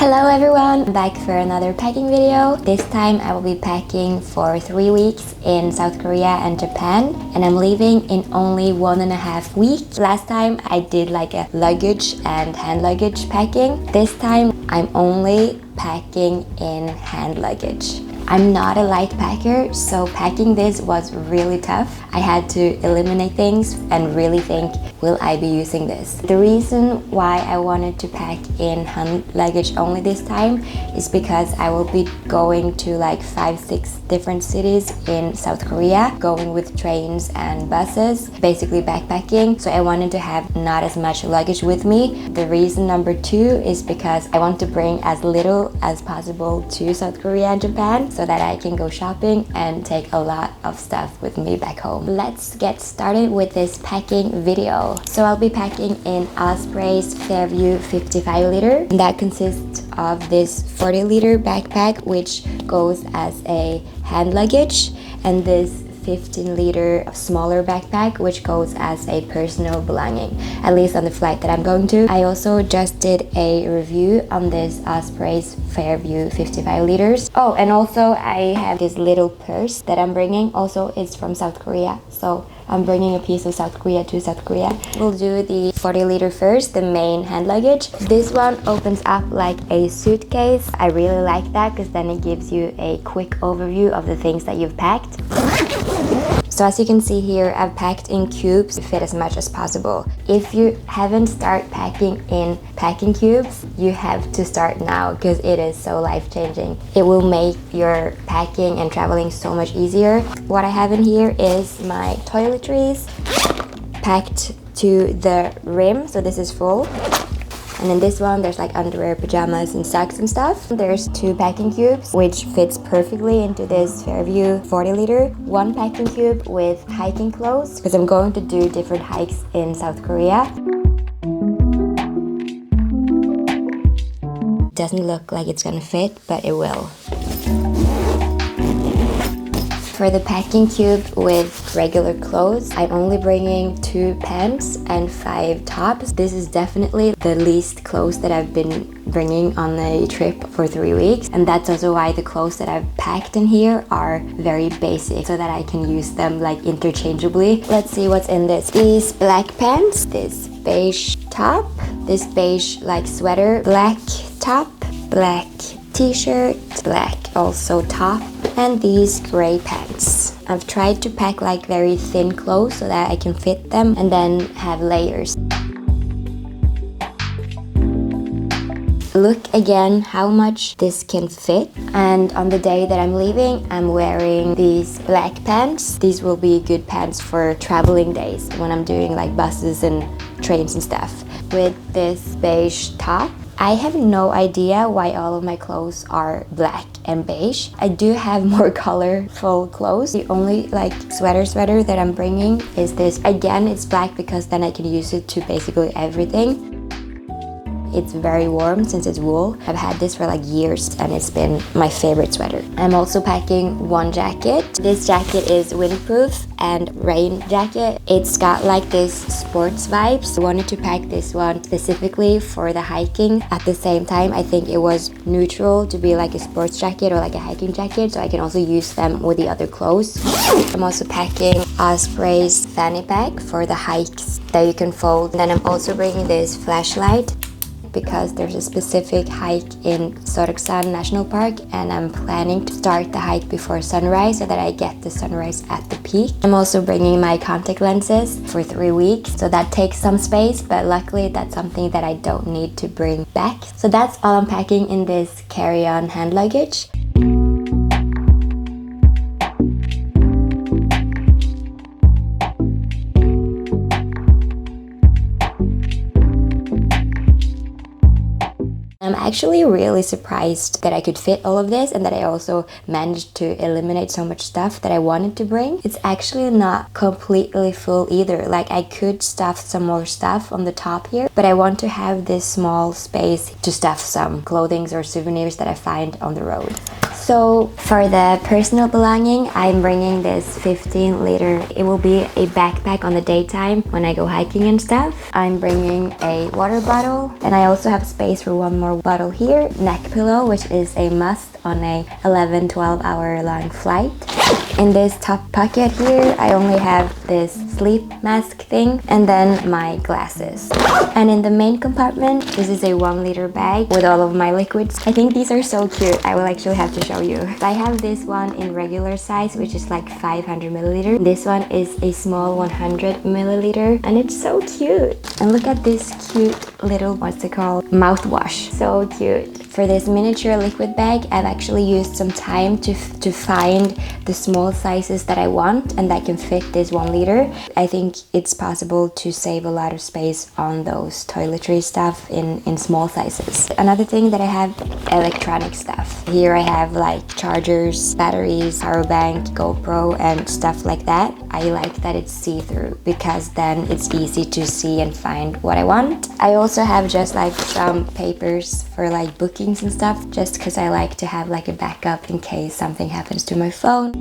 Hello everyone, I'm back for another packing video. This time I will be packing for 3 weeks in South Korea and Japan, and I'm leaving in only 1.5 weeks. Last time I did like a luggage and hand luggage packing. This time I'm only packing in hand luggage. I'm not a light packer, so packing this was really tough. I had to eliminate things and really think, will I be using this? The reason why I wanted to pack in hand luggage only this time is because I will be going to like 5-6 different cities in South Korea, going with trains and buses, basically backpacking. So I wanted to have not as much luggage with me. The reason number 2 is because I want to bring as little as possible to South Korea and Japan, so that I can go shopping and take a lot of stuff with me back home. Let's get started with this packing video. So I'll be packing in Osprey's Fairview 55 liter. And that consists of this 40 liter backpack, which goes as a hand luggage, and this 15 liter smaller backpack, which goes as a personal belonging, at least on the flight that I'm going to. I also just did a review on this Osprey's Fairview 55 liters. Oh, and also I have this little purse that I'm bringing. Also, it's from South Korea, so I'm bringing a piece of South Korea to South Korea. We'll do the 40 liter first, the main hand luggage. This one opens up like a suitcase. I really like that because then it gives you a quick overview of the things that you've packed. So as you can see here, I've packed in cubes to fit as much as possible. If you haven't started packing in packing cubes, you have to start now because it is so life-changing. It will make your packing and traveling so much easier. What I have in here is my toiletries packed to the rim, so this is full. And in this one, there's like underwear, pajamas, and socks and stuff. There's 2 packing cubes, which fits perfectly into this Fairview 40 liter. 1 packing cube with hiking clothes, because I'm going to do different hikes in South Korea. Doesn't look like it's gonna fit, but it will. For the packing cube with regular clothes, I'm only bringing 2 pants and 5 tops. This is definitely the least clothes that I've been bringing on a trip for 3 weeks. And that's also why the clothes that I've packed in here are very basic, so that I can use them like interchangeably. Let's see what's in this. These black pants, this beige top, this beige like sweater, black top, black t-shirt, black also top, and these gray pants. I've tried to pack like very thin clothes so that I can fit them and then have layers. Look again how much this can fit. And on the day that I'm leaving, I'm wearing these black pants. These will be good pants for traveling days when I'm doing like buses and trains and stuff. With this beige top. I have no idea why all of my clothes are black and beige. I do have more colorful clothes. The only like sweater that I'm bringing is this. Again, it's black because then I can use it to basically everything. It's very warm since it's wool. I've had this for like years and it's been my favorite sweater. I'm also packing 1 jacket. This jacket is windproof and rain jacket. It's got like this sports vibes. I wanted to pack this one specifically for the hiking. At the same time, I think it was neutral to be like a sports jacket or like a hiking jacket, so I can also use them with the other clothes. I'm also packing Osprey's fanny pack for the hikes that you can fold. And then I'm also bringing this flashlight, because there's a specific hike in Soroksan National Park and I'm planning to start the hike before sunrise so that I get the sunrise at the peak. I'm also bringing my contact lenses for 3 weeks, so that takes some space, but luckily that's something that I don't need to bring back. So that's all I'm packing in this carry-on hand luggage. I'm actually really surprised that I could fit all of this and that I also managed to eliminate so much stuff that I wanted to bring. It's actually not completely full either. Like I could stuff some more stuff on the top here, but I want to have this small space to stuff some clothing or souvenirs that I find on the road. So for the personal belonging, I'm bringing this 15-liter. It will be a backpack on the daytime when I go hiking and stuff. I'm bringing a water bottle, and I also have space for one more bottle here. Neck pillow, which is a must on a 11-12 hour long flight. In this top pocket here, I only have this sleep mask thing, and then my glasses. And in the main compartment, this is a 1-liter bag with all of my liquids. I think these are so cute. I will actually have to show you. I have this one in regular size, which is like 500 milliliter. This one is a small 100 milliliter, and it's so cute. And look at this cute little, what's it called? Mouthwash. So cute. For this miniature liquid bag, I've actually used some time to find the small sizes that I want and that can fit this 1 liter. I think it's possible to save a lot of space on those toiletry stuff in small sizes. Another thing that I have, electronic stuff. Here I have like chargers, batteries, power bank, GoPro, and stuff like that. I like that it's see-through because then it's easy to see and find what I want. I also have just like some papers for like bookings and stuff, just because I like to have like a backup in case something happens to my phone.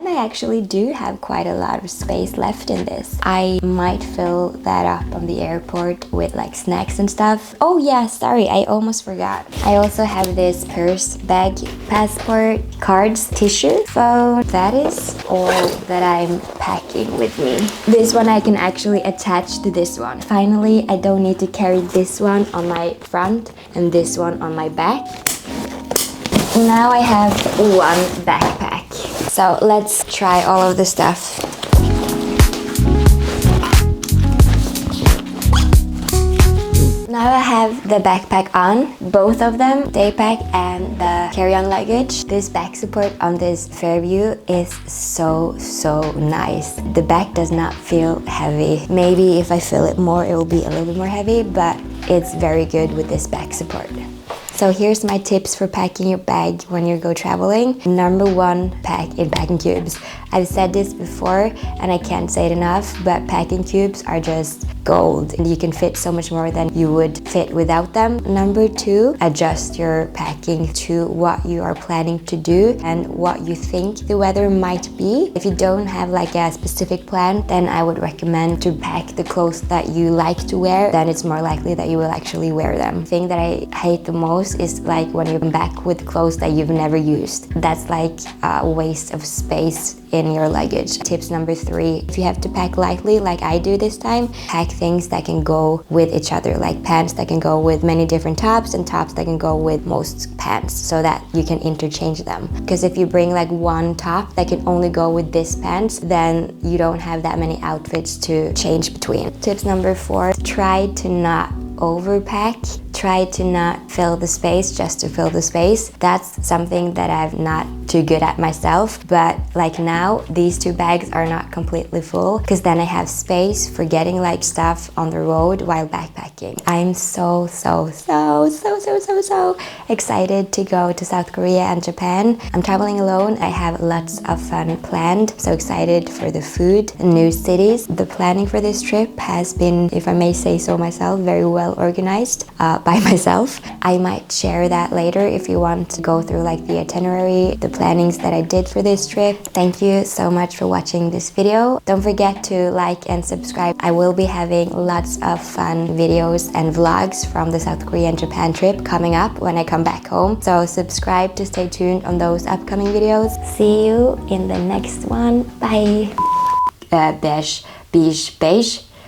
I actually do have quite a lot of space left in this. I might fill that up on the airport with like snacks and stuff. Oh yeah, sorry, I almost forgot. I also have this purse, bag, passport, cards, tissue, phone. That is all that I'm packing with me. This one I can actually attach to this one. Finally, I don't need to carry this one on my front and this one on my back. Now I have one backpack. So let's try all of the stuff. Now I have the backpack on, both of them, day pack and the carry-on luggage. This back support on this Fairview is so nice. The back does not feel heavy. Maybe if I fill it more, it will be a little bit more heavy, but it's very good with this back support. So here's my tips for packing your bag when you go traveling. Number 1, pack in packing cubes. I've said this before and I can't say it enough, but packing cubes are just gold. And you can fit so much more than you would fit without them. Number 2, adjust your packing to what you are planning to do and what you think the weather might be. If you don't have like a specific plan, then I would recommend to pack the clothes that you like to wear. Then it's more likely that you will actually wear them. The thing that I hate the most is like when you come back with clothes that you've never used. That's like a waste of space in your luggage. Tips number 3, if you have to pack lightly like I do this time, pack things that can go with each other, like pants that can go with many different tops and tops that can go with most pants, so that you can interchange them. Because if you bring like one top that can only go with this pants, then you don't have that many outfits to change between. Tips number 4, try to not overpack. Try to not fill the space just to fill the space. That's something that I'm not too good at myself, but like now these 2 bags are not completely full because then I have space for getting like stuff on the road while backpacking. I'm so excited to go to South Korea and Japan. I'm traveling alone. I have lots of fun planned. So excited for the food, new cities. The planning for this trip has been, if I may say so myself, very well organized by myself. I might share that later if you want to go through like the itinerary, the plannings that I did for this trip. Thank you so much for watching this video. Don't forget to like and subscribe. I will be having lots of fun videos and vlogs from the South Korea and Japan trip coming up when I come back home. So subscribe to stay tuned on those upcoming videos. See you in the next one. Bye. Beige.